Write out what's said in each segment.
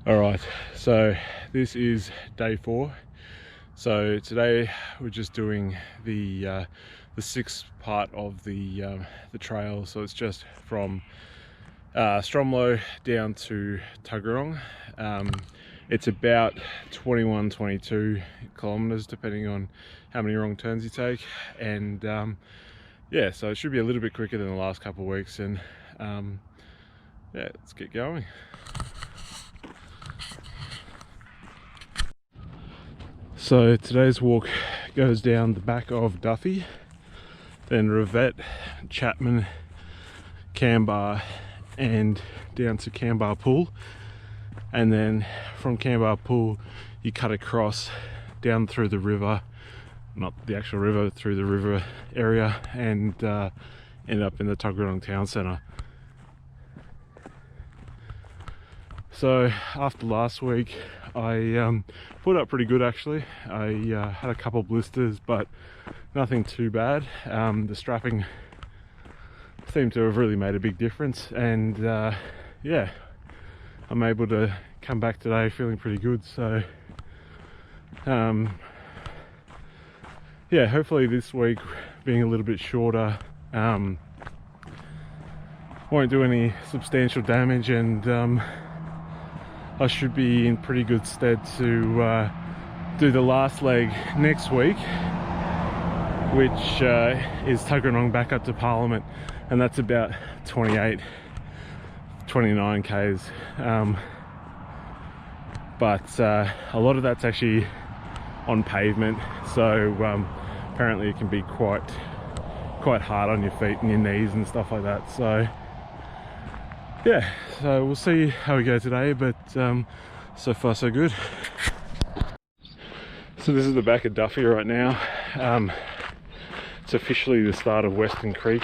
Alright, so this is day 4. So today we're just doing the sixth part of the trail. So it's just from Stromlo down to Tuggeranong. It's about 21-22 kilometers depending on how many wrong turns you take, and yeah, so it should be a little bit quicker than the last couple of weeks, and yeah, let's get going. So today's walk goes down the back of Duffy, then Rivette, Chapman, Canberra, and down to Canberra Pool, and then from Canberra Pool you cut across down through the river, not the actual river, through the river area, and end up in the Tuggeranong town centre. So after last week I put up pretty good actually. I had a couple blisters but nothing too bad. The strapping seemed to have really made a big difference, and yeah, I'm able to come back today feeling pretty good. So yeah, hopefully this week being a little bit shorter won't do any substantial damage, and I should be in pretty good stead to do the last leg next week, which is Tuggeranong back up to Parliament, and that's about 29 k's, but a lot of that's actually on pavement, so apparently it can be quite hard on your feet and your knees and stuff like that. So yeah, so we'll see how we go today, but so far so good. So this is the back of Duffy right now. It's officially the start of Western Creek.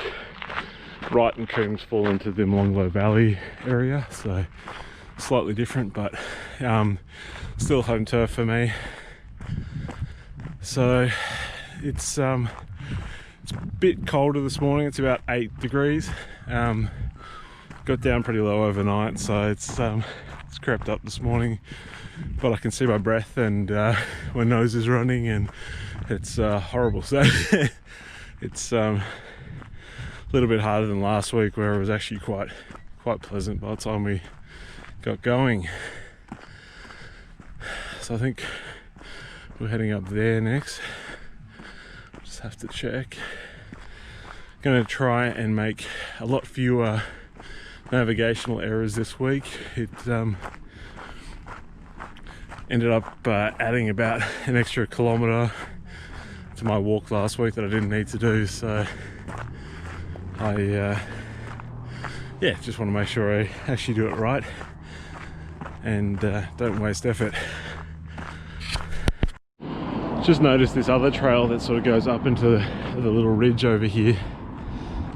Wright and Coombs fall into the Molonglo Valley area, so slightly different, but still home turf for me. So it's a bit colder this morning. It's about 8 degrees. Got down pretty low overnight, so it's crept up this morning, but I can see my breath and my nose is running, and it's horrible. So it's a little bit harder than last week, where it was actually quite pleasant by the time we got going. So I think we're heading up there next. Just have to check. Going to try and make a lot fewer navigational errors this week. It ended up adding about an extra kilometre to my walk last week that I didn't need to do, so I yeah, just want to make sure I actually do it right and don't waste effort. Just noticed this other trail that sort of goes up into the little ridge over here.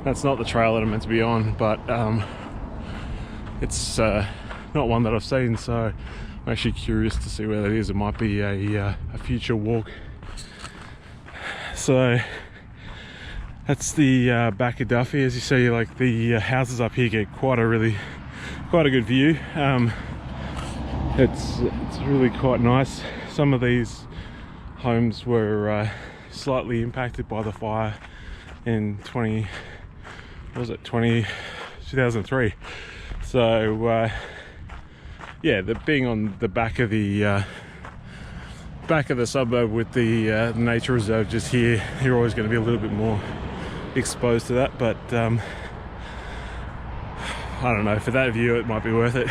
That's not the trail that I'm meant to be on, but it's not one that I've seen, so I'm actually curious to see where that is. It might be a future walk. So that's the back of Duffy. As you see, like the houses up here get quite a good view. It's really quite nice. Some of these homes were slightly impacted by the fire in 2003. So yeah, being on the back of the suburb with the nature reserve just here, you're always going to be a little bit more exposed to that, but I don't know, for that view it might be worth it.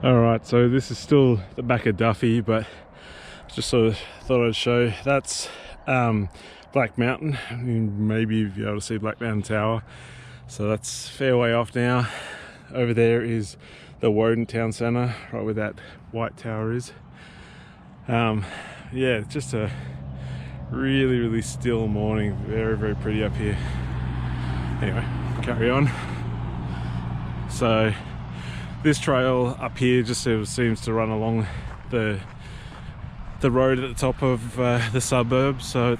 Alright, so this is still the back of Duffy, but just sort of thought I'd show. That's Black Mountain. Maybe you'll be able to see Black Mountain Tower. So that's a fair way off now. Over there is the Woden Town Centre, right where that white tower is. Yeah, it's just a really still morning. Very pretty up here. Anyway, carry on. So this trail up here just sort of seems to run along the road at the top of the suburb, so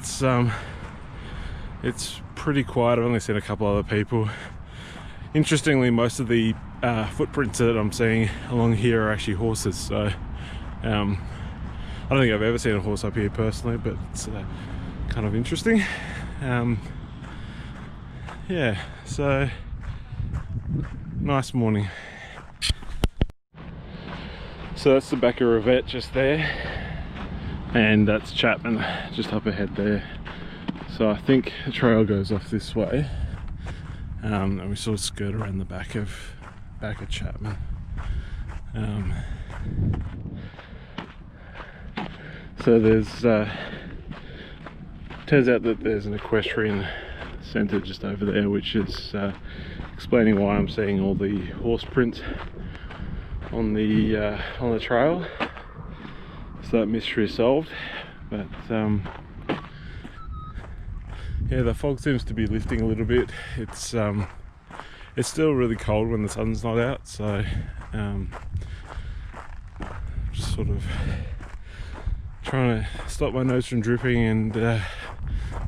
it's pretty quiet. I've only seen a couple other people. Interestingly, most of the footprints that I'm seeing along here are actually horses, so I don't think I've ever seen a horse up here personally, but it's kind of interesting. Yeah, so nice morning. So that's the back of Rivette just there, and that's Chapman just up ahead there. So I think the trail goes off this way, and we sort of skirt around the back of Chapman. So there's turns out that there's an equestrian centre just over there, which is explaining why I'm seeing all the horse prints on the trail. So that mystery is solved. But yeah, the fog seems to be lifting a little bit. It's still really cold when the sun's not out, so just sort of trying to stop my nose from dripping and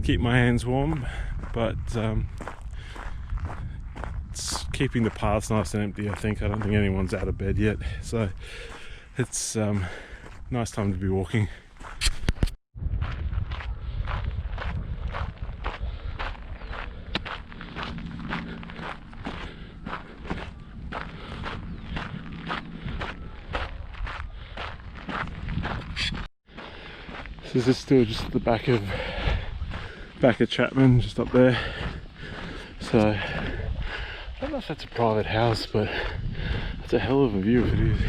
keep my hands warm, but it's keeping the paths nice and empty. I don't think anyone's out of bed yet, so it's nice time to be walking. So this is still just the back of Chapman, just up there. So I don't know if that's a private house, but it's a hell of a view if it is.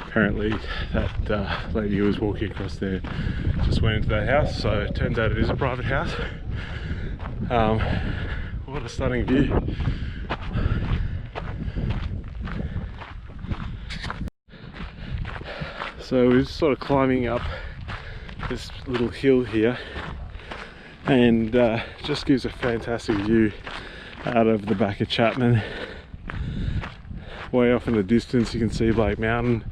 Apparently that lady who was walking across there just went into that house, so it turns out it is a private house. What a stunning view. So we're just sort of climbing up this little hill here, and just gives a fantastic view out of the back of Chapman. Way off in the distance you can see Blake Mountain,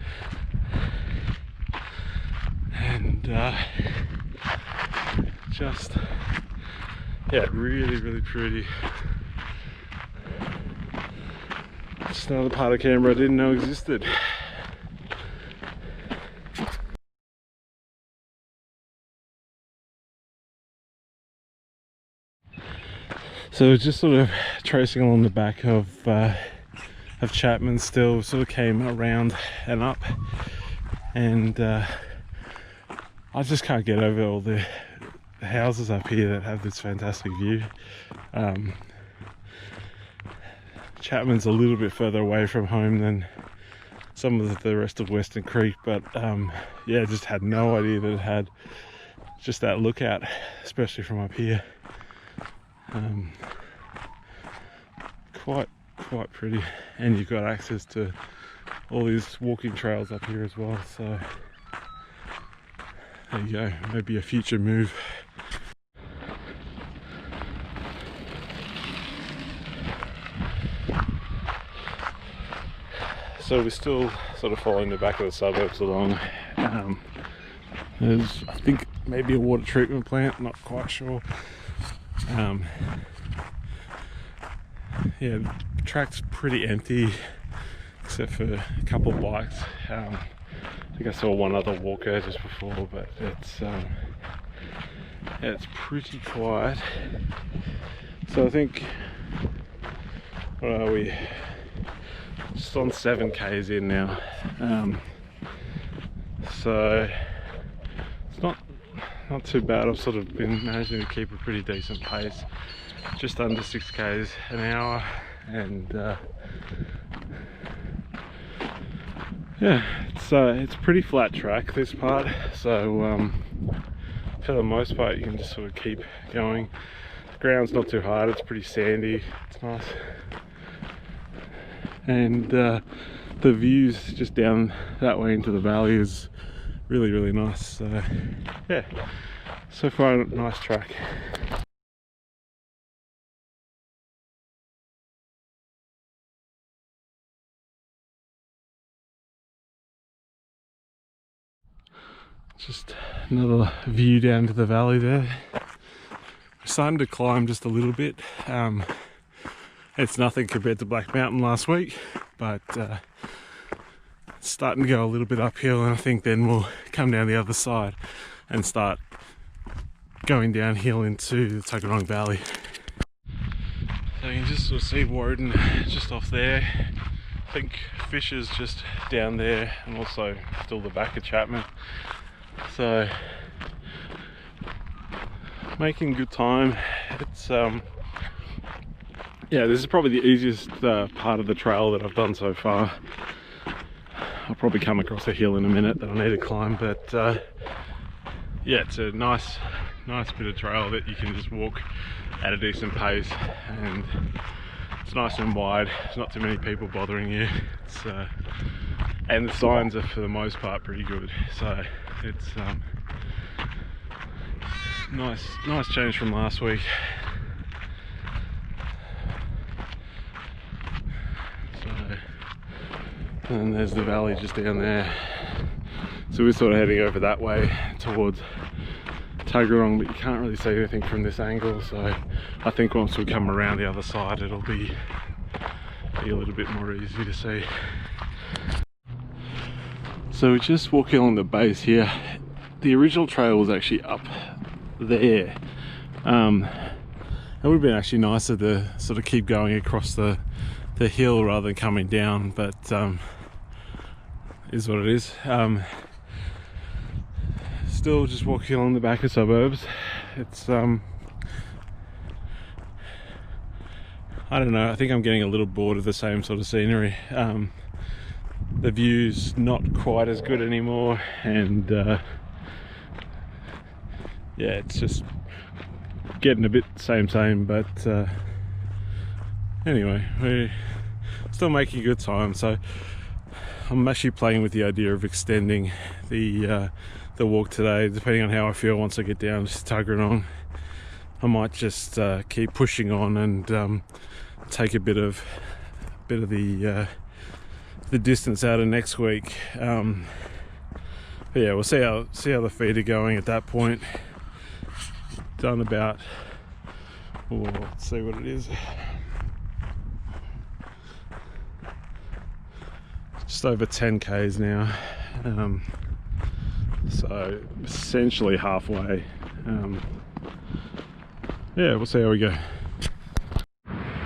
and just, yeah, really pretty. Just another part of Canberra I didn't know existed. So just sort of tracing along the back of Chapman, still sort of came around and up, and I just can't get over all the houses up here that have this fantastic view. Chapman's a little bit further away from home than some of the rest of Western Creek, but yeah, just had no idea that it had just that lookout, especially from up here. Quite pretty, and you've got access to all these walking trails up here as well, so there you go, maybe a future move. So we're still sort of following the back of the suburbs along. There's, I think, maybe a water treatment plant, not quite sure. Yeah, the track's pretty empty except for a couple of bikes. I think I saw one other walker just before, but yeah, it's pretty quiet. So I think, what are we? Just on 7k's in now. So it's not too bad. I've sort of been managing to keep a pretty decent pace, just under 6k's an hour, and yeah, it's pretty flat track, this part, so for the most part you can just sort of keep going. The ground's not too hard, it's pretty sandy, it's nice, and the views just down that way into the valley is really nice. So yeah, So far, nice track. Just another view down to the valley there. We're starting to climb just a little bit. It's nothing compared to Black Mountain last week, but it's starting to go a little bit uphill, and I think then we'll come down the other side and start going downhill into the Tuggeranong Valley. So you can just sort of see Woden just off there. I think Fisher's just down there, and also still the back of Chapman. So making good time. It's yeah, this is probably the easiest part of the trail that I've done so far. I'll probably come across a hill in a minute that I need to climb, but yeah, it's a nice bit of trail that you can just walk at a decent pace, and it's nice and wide. There's not too many people bothering you. It's and the signs are for the most part pretty good, so it's nice change from last week. So, and there's the valley just down there. So we're sort of heading over that way towards Tuggeranong, but you can't really see anything from this angle. So I think once we come around the other side, it'll be a little bit more easy to see. So we're just walking along the base here. The original trail was actually up there. It would have been actually nicer to sort of keep going across the hill rather than coming down, but is what it is. Still just walking along the back of suburbs. It's I don't know, I think I'm getting a little bored of the same sort of scenery. The view's not quite as good anymore, and yeah, it's just getting a bit same, but anyway, we're still making good time. So I'm actually playing with the idea of extending the walk today, depending on how I feel. Once I get down to Tuggeranong, I might just keep pushing on and take a bit of the distance out of next week. But yeah, we'll see how the feet are going at that point. Done about, let's see what it is, just over 10 k's now, so essentially halfway. Yeah, we'll see how we go.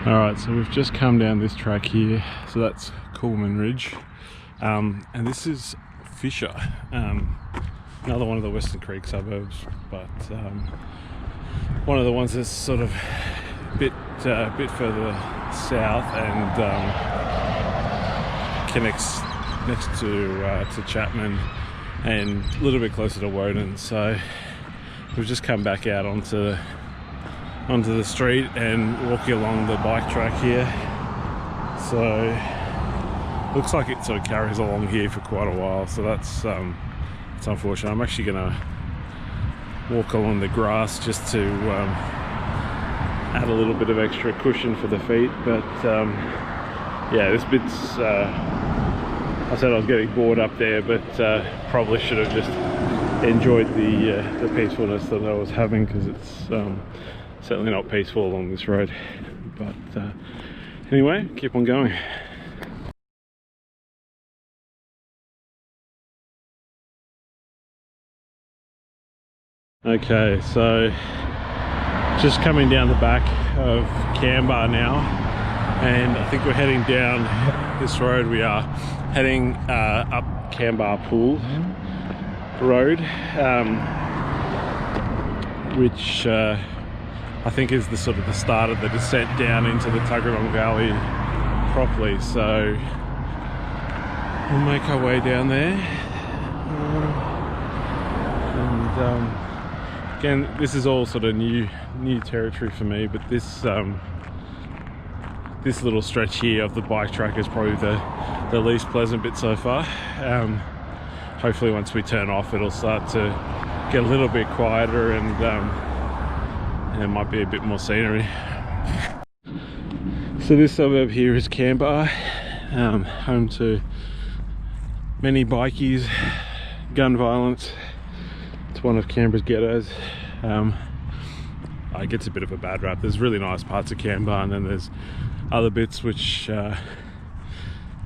Alright, so we've just come down this track here, so that's Coolman Ridge, and this is Fisher, another one of the Western Creek suburbs, but one of the ones that's sort of a bit further south and connects next to Chapman and a little bit closer to Woden. So we've just come back out onto the street and walking along the bike track here. So looks like it sort of carries along here for quite a while, so that's it's unfortunate. I'm actually gonna walk along the grass just to add a little bit of extra cushion for the feet, but yeah, this bit's I said I was getting bored up there, but probably should have just enjoyed the peacefulness that I was having, because it's certainly not peaceful along this road. But anyway, keep on going. Okay, so just coming down the back of Canberra now, and I think we're heading down this road. We are heading up Canberra Pool Road, which I think is the sort of the start of the descent down into the Tuggeranong Valley properly. So we'll make our way down there, and again, this is all sort of new territory for me, but this little stretch here of the bike track is probably the least pleasant bit so far. Hopefully once we turn off, it'll start to get a little bit quieter, and there might be a bit more scenery. So this suburb here is Canberra, home to many bikies, gun violence. It's one of Canberra's ghettos. It gets a bit of a bad rap. There's really nice parts of Canberra, and then there's other bits which have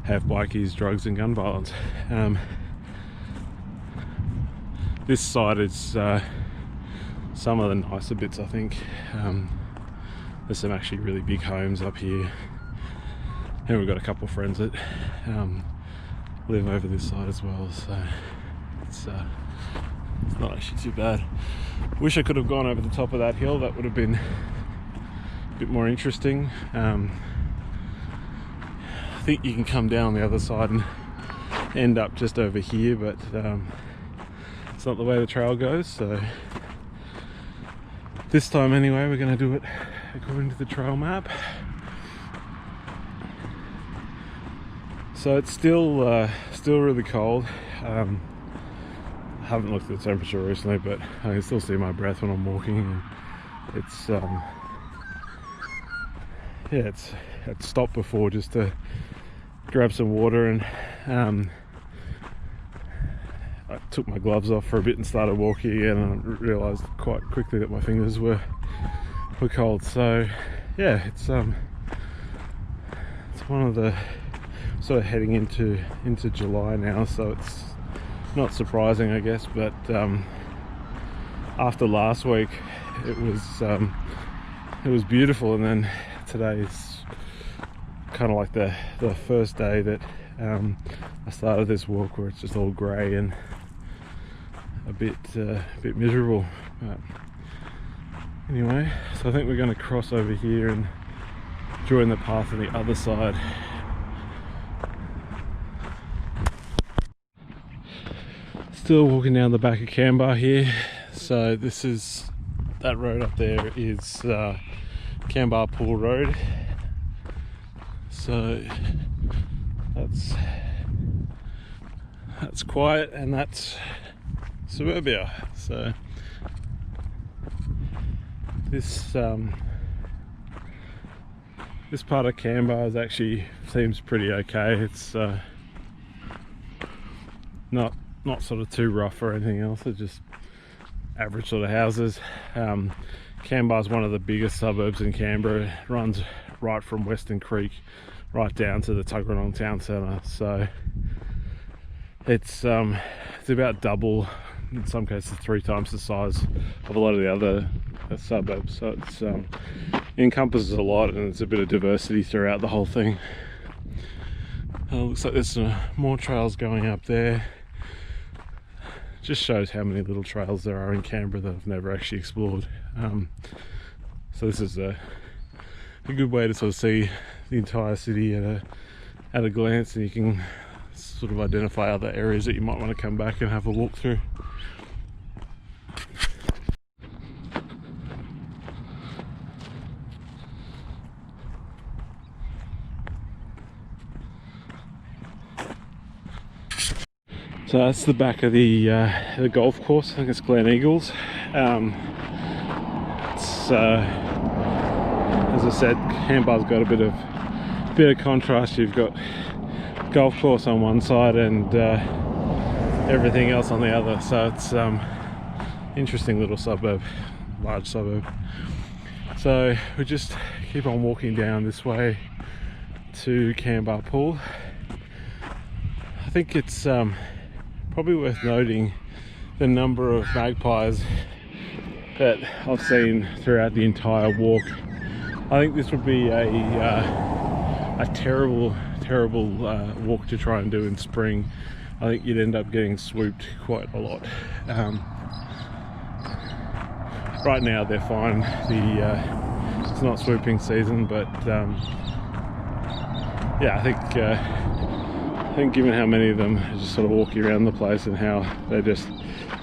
bikies, drugs and gun violence. This side is some of the nicer bits, I think. There's some actually really big homes up here, and we've got a couple of friends that live over this side as well, so it's not actually too bad. Wish I could have gone over the top of that hill. That would have been a bit more interesting. I think you can come down the other side and end up just over here, but it's not the way the trail goes. So this time anyway, we're going to do it according to the trail map. So it's still really cold. I haven't looked at the temperature recently, but I can still see my breath when I'm walking, and it's yeah, it's stopped before just to grab some water, and I took my gloves off for a bit and started walking again, and I realised quite quickly that my fingers were cold. So yeah, it's one of the sort of heading into July now, so it's not surprising, I guess, but after last week it was beautiful, and then today's kind of like the first day that I started this walk where it's just all grey and a bit miserable. But anyway, so I think we're going to cross over here and join the path on the other side. Still walking down the back of Canberra here. So this is, that road up there is Canberra Pool Road. So that's quiet, and that's suburbia. So this part of Canberra is actually seems pretty okay. It's not sort of too rough or anything else. It's just average sort of houses. Canberra is one of the biggest suburbs in Canberra. It runs right from Western Creek right down to the Tuggeranong town centre. So it's about double, in some cases 3 times the size of a lot of the other suburbs. So it's encompasses a lot, and there's a bit of diversity throughout the whole thing. Looks like there's some more trails going up there. Just shows how many little trails there are in Canberra that I've never actually explored. So this is a good way to sort of see the entire city at a glance, and you can sort of identify other areas that you might want to come back and have a walk through. So that's the back of the golf course. I think it's Glen Eagles. It's as I said, Canberra's got a bit of contrast. You've got golf course on one side and everything else on the other. So it's interesting little suburb, large suburb. So we just keep on walking down this way to Canberra Pool. I think it's probably worth noting the number of magpies that I've seen throughout the entire walk. I think this would be a terrible walk to try and do in spring. I think you'd end up getting swooped quite a lot. Right now they're fine. It's not swooping season, but yeah, I think given how many of them are just sort of walking around the place and how they just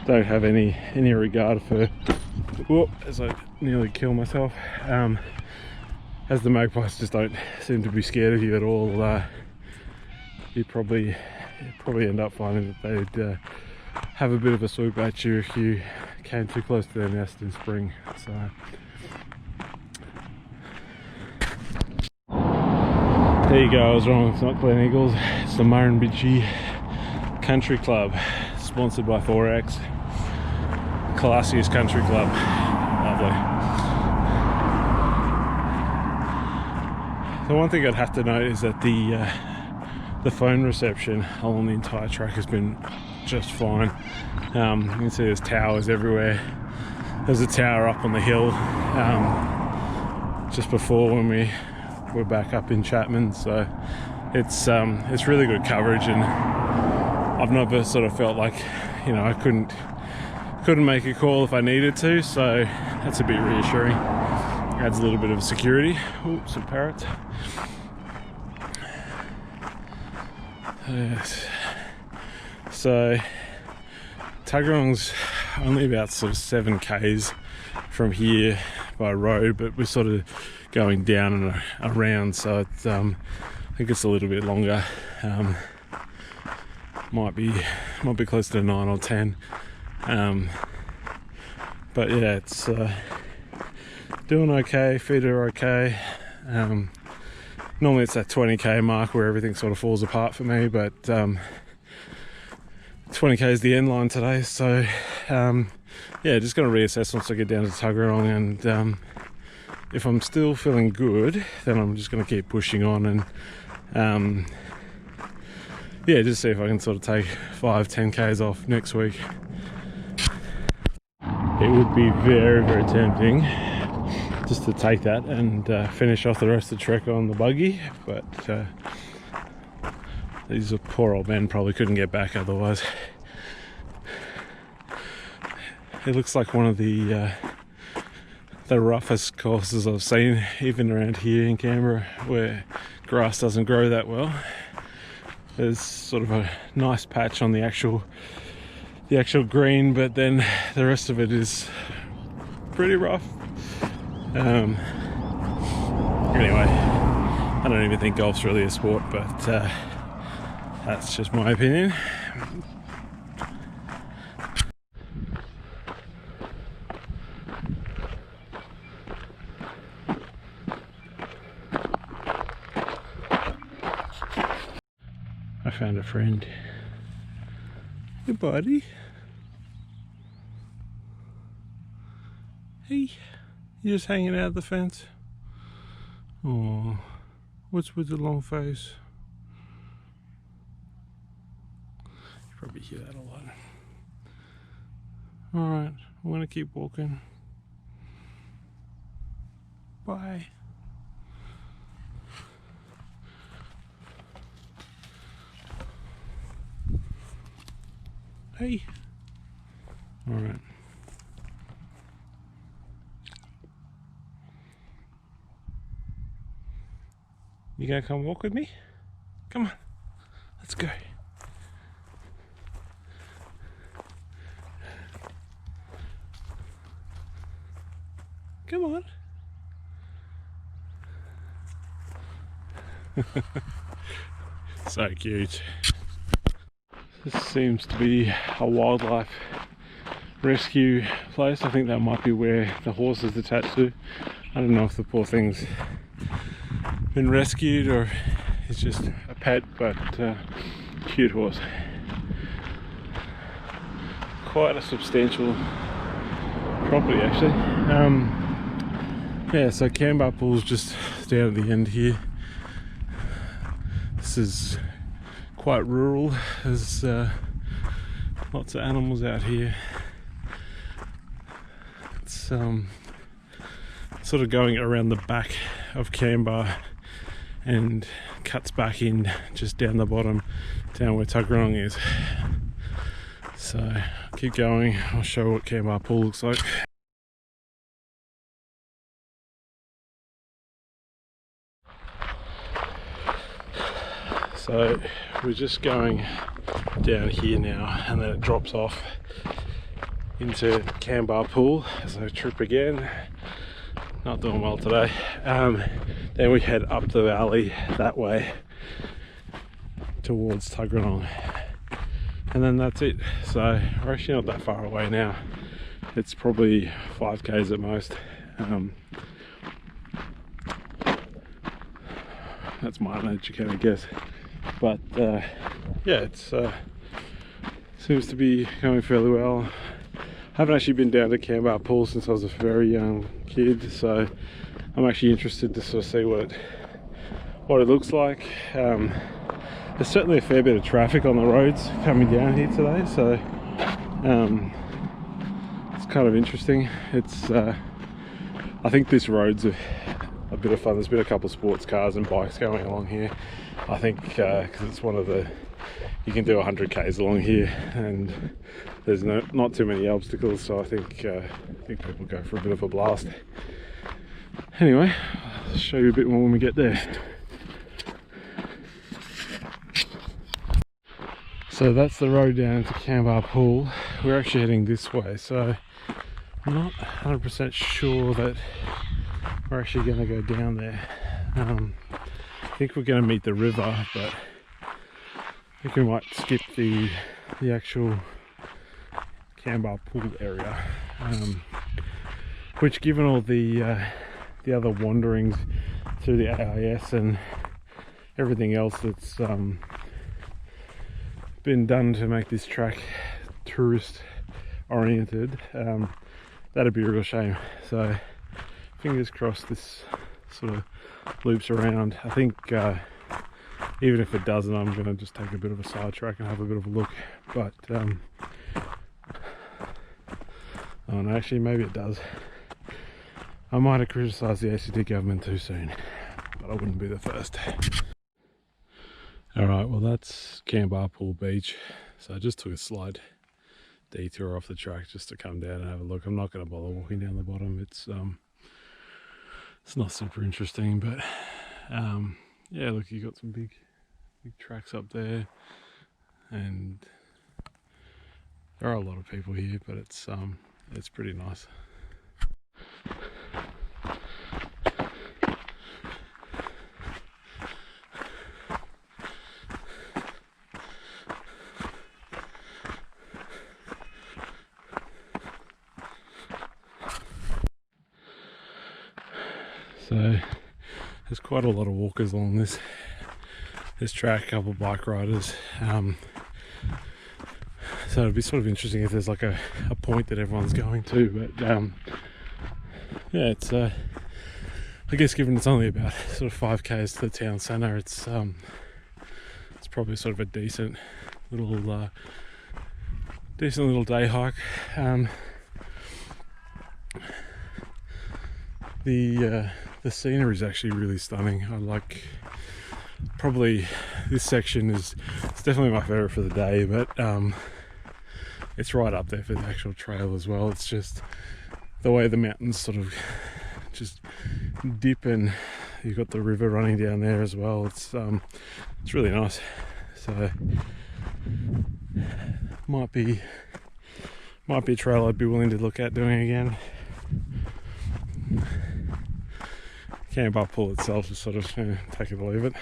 don't have any regard for, whoop, as I nearly kill myself, as the magpies just don't seem to be scared of you at all, you'd probably end up finding that they'd have a bit of a swoop at you if you came too close to their nest in spring. So there you go, I was wrong, it's not Glen Eagles, it's the Murrumbidgee Country Club, sponsored by Forex. Classiest country club. Lovely. The one thing I'd have to note is that the phone reception along the entire track has been just fine. You can see there's towers everywhere. There's a tower up on the hill just before when we're back up in Chapman, so it's really good coverage, and I've never sort of felt like, you know, I couldn't make a call if I needed to, so that's a bit reassuring. Adds a little bit of security. Ooh, some parrots. Yes. So Tuggeranong's only about sort of 7 k's from here by road, but we're sort of going down and around, so it's, I think it's a little bit longer. Might be close to 9 or 10. But yeah, it's doing okay. Feet are okay. Normally it's that 20k mark where everything sort of falls apart for me, but 20k is the end line today, so yeah, just going to reassess once I get down to Tuggeranong, and if I'm still feeling good, then I'm just going to keep pushing on, and yeah, just see if I can sort of take 5-10 k's off next week. It would be very, very tempting just to take that and finish off the rest of the trek on the buggy, but these poor old men probably couldn't get back otherwise. It looks like one of the roughest courses I've seen, even around here in Canberra, where grass doesn't grow that well. There's sort of a nice patch on the actual green, but then the rest of it is pretty rough. Anyway, I don't even think golf's really a sport, but that's just my opinion. I found a friend. Hey buddy. Hey, you just hanging out the fence? Oh, what's with the long face? You probably hear that a lot. Alright, I'm gonna keep walking. Bye. Hey. Alright. You gonna come walk with me? Come on. Let's go. Come on. So cute. This seems to be a wildlife rescue place. I think that might be where the horse is attached to. I don't know if the poor thing's been rescued or it's just a pet, but cute horse. Quite a substantial property actually. Yeah, so Canberra Pool's just down at the end here. This is quite rural. There's lots of animals out here. It's sort of going around the back of Canberra and cuts back in just down the bottom, down where Tuggeranong is. So keep going, I'll show what Canberra Pool looks like. So we're just going down here now, and then it drops off into Canberra Pool as I trip again. Not doing well today. Then we head up the valley that way towards Tuggeranong, and then that's it. So we're actually not that far away now. It's probably 5Ks at most. That's my uneducated guess, but yeah, it's seems to be going fairly well. I haven't actually been down to Canberra Pool since I was a very young kid, so I'm actually interested to sort of see what it looks like. There's certainly a fair bit of traffic on the roads coming down here today, so it's kind of interesting. It's I think this road's a bit of fun. There's been a couple of sports cars and bikes going along here. I think because it's one of the, you can do 100Ks along here, and there's not too many obstacles, so I think people go for a bit of a blast. Anyway, I'll show you a bit more when we get there. So that's the road down to Canberra Pool. We're actually heading this way, so I'm not 100% sure that we're actually going to go down there. I think we're going to meet the river, but I think we might skip the actual Canberra Pool area, which, given all the other wanderings through the AIS and everything else that's been done to make this track tourist oriented, that'd be a real shame. So fingers crossed this sort of loops around. I think even if it doesn't, I'm going to just take a bit of a sidetrack and have a bit of a look. But oh no, actually maybe it does. I might have criticised the ACT government too soon, but I wouldn't be the first. Alright, well that's Canberra Pool Beach. So I just took a slight detour off the track just to come down and have a look. I'm not going to bother walking down the bottom. It's not super interesting, but yeah, look, you got some big tracks up there, and there are a lot of people here, but it's pretty nice. So there's quite a lot of walkers along this track, a couple of bike riders. So it'd be sort of interesting if there's like a point that everyone's going to, but yeah, it's I guess given it's only about sort of 5Ks to the town centre, it's probably sort of a decent little day hike. The scenery is actually really stunning. I like, probably this section it's definitely my favourite for the day, but it's right up there for the actual trail as well. It's just the way the mountains sort of just dip, and you've got the river running down there as well. It's really nice. So might be a trail I'd be willing to look at doing again. Canberra Pool itself is sort of take it or leave it,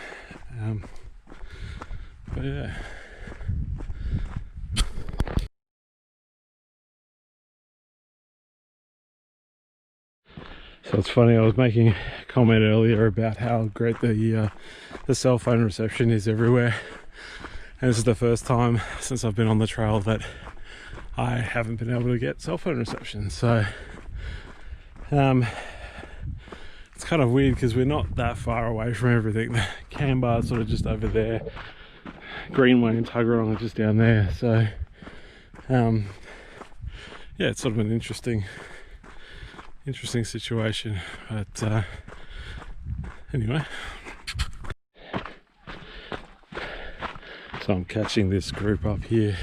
but yeah. So it's funny, I was making a comment earlier about how great the cell phone reception is everywhere, and this is the first time since I've been on the trail that I haven't been able to get cell phone reception. So it's kind of weird because we're not that far away from everything. Canberra's sort of just over there, Greenway and Tuggeranong are just down there. So yeah, it's sort of an interesting situation, but anyway. So I'm catching this group up here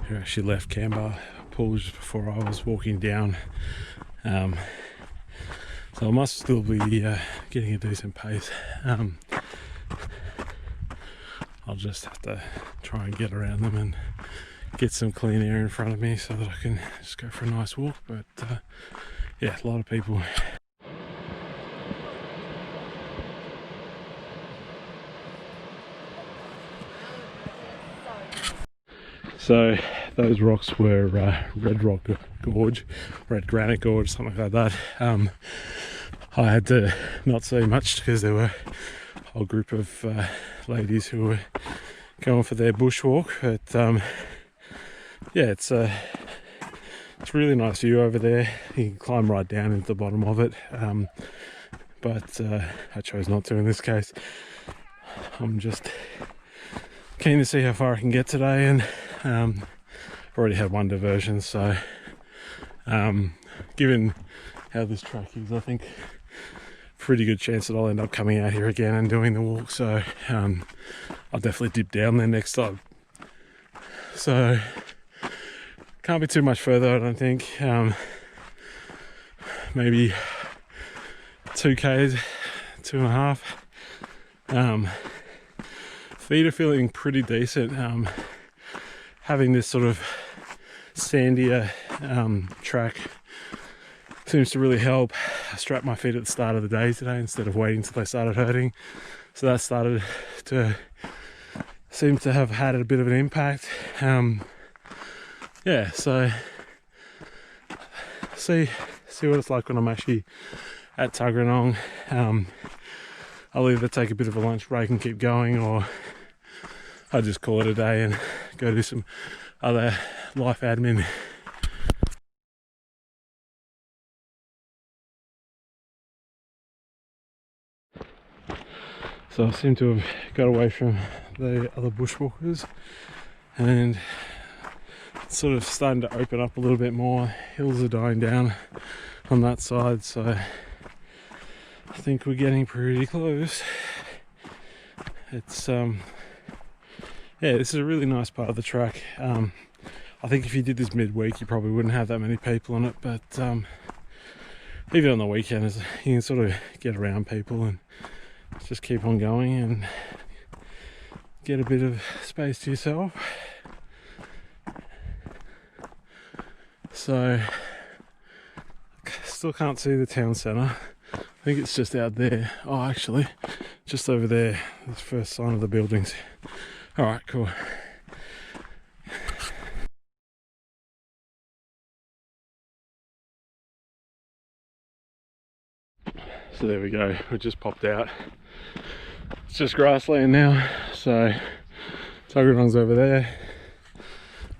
who actually left Canberra Pool just before I was walking down. So I must still be getting a decent pace. I'll just have to try and get around them and get some clean air in front of me so that I can just go for a nice walk. But yeah, a lot of people. So those rocks were red rock gorge, red granite gorge, something like that. I had to not see much because there were a whole group of ladies who were going for their bushwalk. But yeah, it's a really nice view over there. You can climb right down into the bottom of it, but I chose not to in this case. I'm just keen to see how far I can get today, and I've already had one diversion, so given how this track is, I think pretty good chance that I'll end up coming out here again and doing the walk, so I'll definitely dip down there next time. So can't be too much further, I don't think. Maybe 2Ks, 2.5. Feet are feeling pretty decent. Having this sort of sandier track seems to really help. I strapped my feet at the start of the day today instead of waiting until they started hurting, so that started to seem to have had a bit of an impact. Yeah, so see what it's like when I'm actually at Tuggeranong. I'll either take a bit of a lunch break and keep going, or I'll just call it a day and go do some other life admin. So I seem to have got away from the other bushwalkers, and it's sort of starting to open up a little bit more. Hills are dying down on that side, so I think we're getting pretty close. It's yeah, this is a really nice part of the track. I think if you did this midweek you probably wouldn't have that many people on it, but even on the weekend you can sort of get around people and just keep on going and get a bit of space to yourself. So still can't see the town centre. I think it's just out there. Oh, actually, just over there, the first sign of the buildings. Alright, cool. So there we go, we just popped out. It's just grassland now, so Tuggeranong's over there.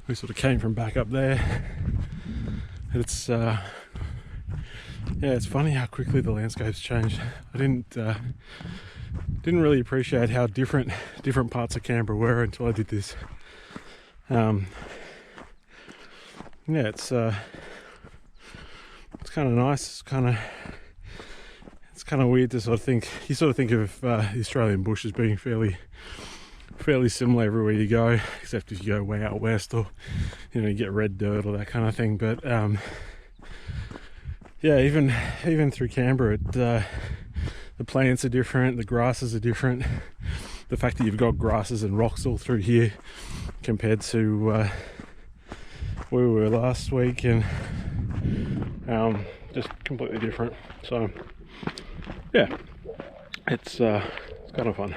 We sort of came from back up there. It's yeah, it's funny how quickly the landscape's changed. I didn't really appreciate how different parts of Canberra were until I did this. Yeah, it's kind of nice. It's kind of weird to sort of think. You sort of think of the Australian bush as being fairly similar everywhere you go, except if you go way out west, or you know, you get red dirt or that kind of thing. But yeah, even through Canberra, the plants are different, the grasses are different. The fact that you've got grasses and rocks all through here compared to where we were last week, and just completely different. So yeah, it's kind of fun.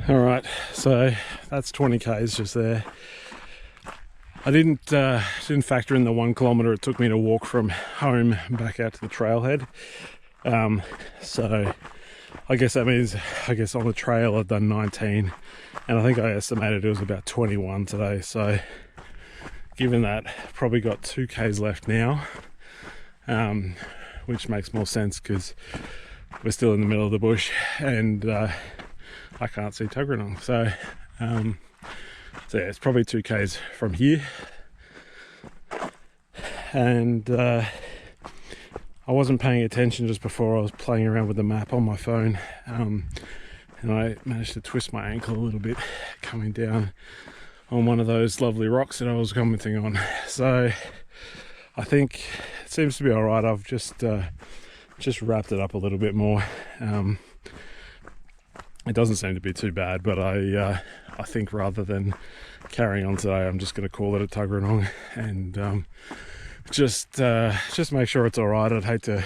All right, so that's 20 k's just there. I didn't factor in the 1 kilometre it took me to walk from home back out to the trailhead. So I guess that means, on the trail I've done 19, and I think I estimated it was about 21 today. So given that, probably got 2 k's left now, which makes more sense because we're still in the middle of the bush and I can't see Tuggeranong. So yeah, it's probably 2 k's from here. And I wasn't paying attention just before. I was playing around with the map on my phone, and I managed to twist my ankle a little bit coming down on one of those lovely rocks that I was commenting on. So I think it seems to be all right. I've just wrapped it up a little bit more. It doesn't seem to be too bad, but I think rather than carrying on today, I'm just going to call it a Tuggeranong and just make sure it's all right. I'd hate to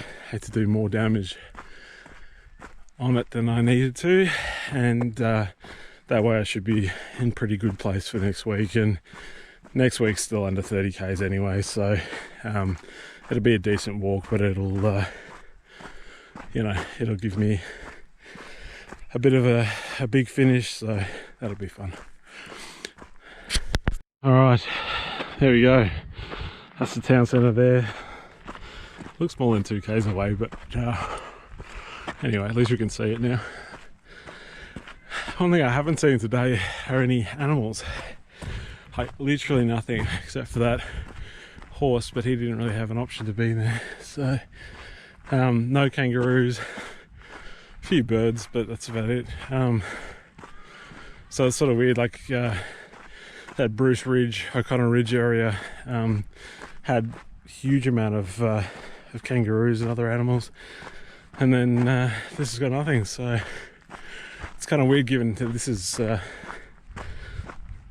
do more damage on it than I needed to, and that way I should be in pretty good place for next week. And next week's still under 30 k's anyway, so it'll be a decent walk, but it'll it'll give me a bit of a big finish, so that'll be fun. All right, there we go. That's the town centre there. Looks more than 2 k's away, but anyway, at least we can see it now. One thing I haven't seen today are any animals. Like literally nothing except for that horse, but he didn't really have an option to be there. So no kangaroos, a few birds, but that's about it. So it's sort of weird, like that Bruce Ridge, O'Connor Ridge area had huge amount of kangaroos and other animals, and then this has got nothing. So it's kind of weird, given that this is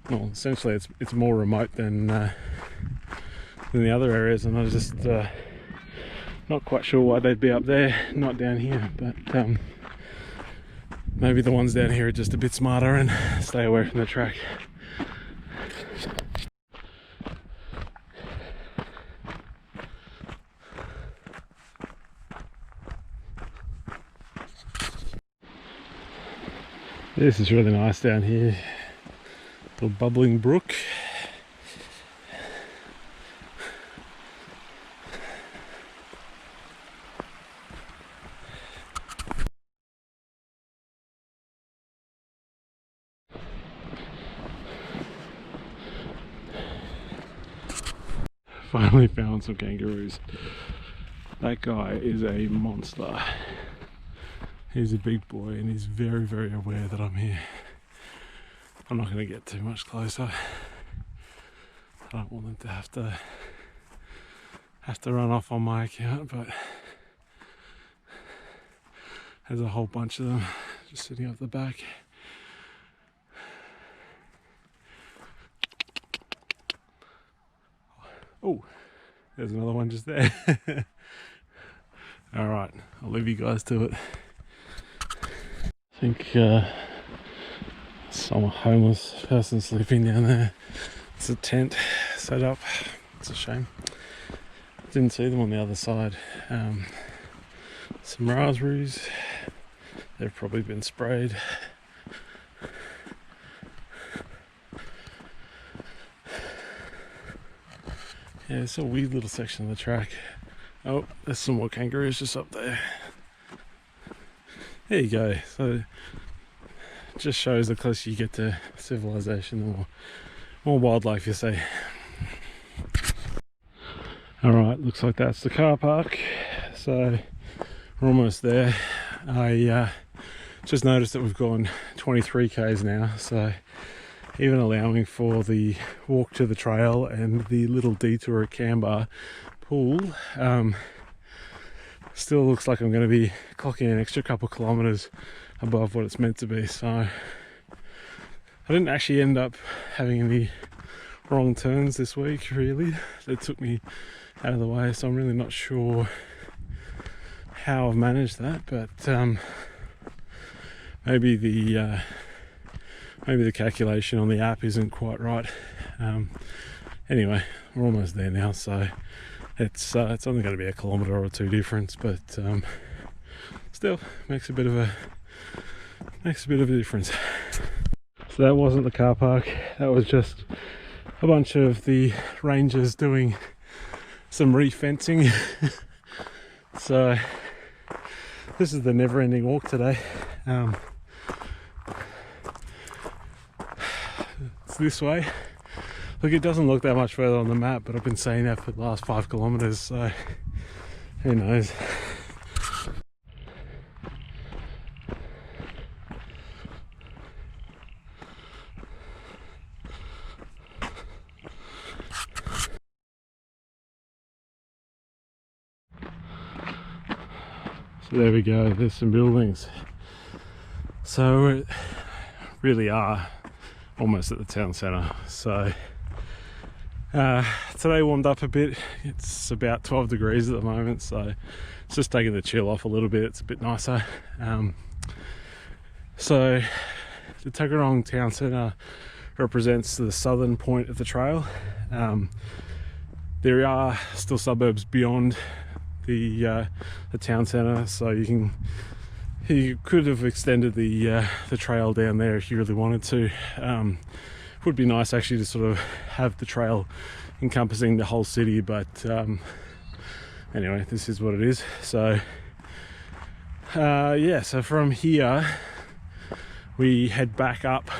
well, essentially it's more remote than the other areas, and I was just not quite sure why they'd be up there, not down here. But maybe the ones down here are just a bit smarter and stay away from the track. This is really nice down here. Little bubbling brook. Finally found some kangaroos. That guy is a monster. He's a big boy and he's very, very aware that I'm here. I'm not going to get too much closer. I don't want them to have to run off on my account, but there's a whole bunch of them just sitting up the back. Oh, there's another one just there. All right, I'll leave you guys to it. I think some homeless person sleeping down there. It's a tent set up. It's a shame. Didn't see them on the other side. Some raspberries. They've probably been sprayed. Yeah, it's a weird little section of the track. Oh, there's some more kangaroos just up there. There you go. So it just shows the closer you get to civilization, the more wildlife you see. Alright, looks like that's the car park. So we're almost there. I just noticed that we've gone 23 k's now, so even allowing for the walk to the trail and the little detour at Canberra pool, still looks like I'm going to be clocking an extra couple kilometres above what it's meant to be. So I didn't actually end up having any wrong turns this week, really. It took me out of the way, so I'm really not sure how I've managed that, but maybe the calculation on the app isn't quite right. Anyway, we're almost there now, so it's only going to be a kilometre or two difference, but still makes a bit of a difference. So that wasn't the car park, that was just a bunch of the rangers doing some re-fencing. So this is the never-ending walk today. It's this way. Look, it doesn't look that much further on the map, but I've been saying that for the last 5 kilometres, so who knows. So there we go, there's some buildings. So we really are almost at the town centre. So today warmed up a bit. It's about 12 degrees at the moment, so it's just taking the chill off a little bit. It's a bit nicer. So the Tuggeranong town centre represents the southern point of the trail. There are still suburbs beyond the town centre, so you could have extended the trail down there if you really wanted to. It would be nice actually to sort of have the trail encompassing the whole city, but anyway, this is what it is. So yeah, so from here we head back up,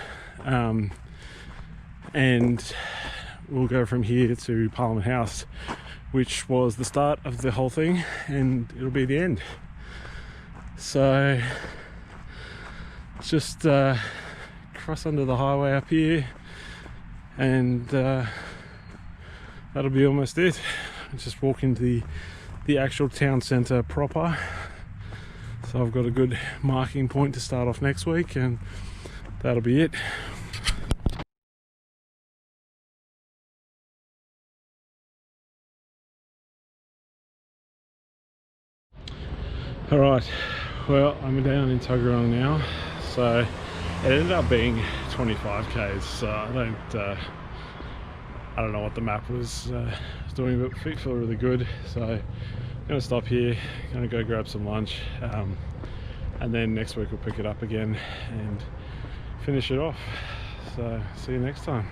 and we'll go from here to Parliament House, which was the start of the whole thing, and it'll be the end. So just cross under the highway up here, and that'll be almost it. Just walk into the actual town centre proper. So I've got a good marking point to start off next week, and that'll be it. Alright, well, I'm down in Tuggeranong now, so it ended up being 25 k's, so I don't know what the map was doing, but feet feel really good, so I'm going to stop here, going to go grab some lunch, and then next week we'll pick it up again and finish it off. So see you next time.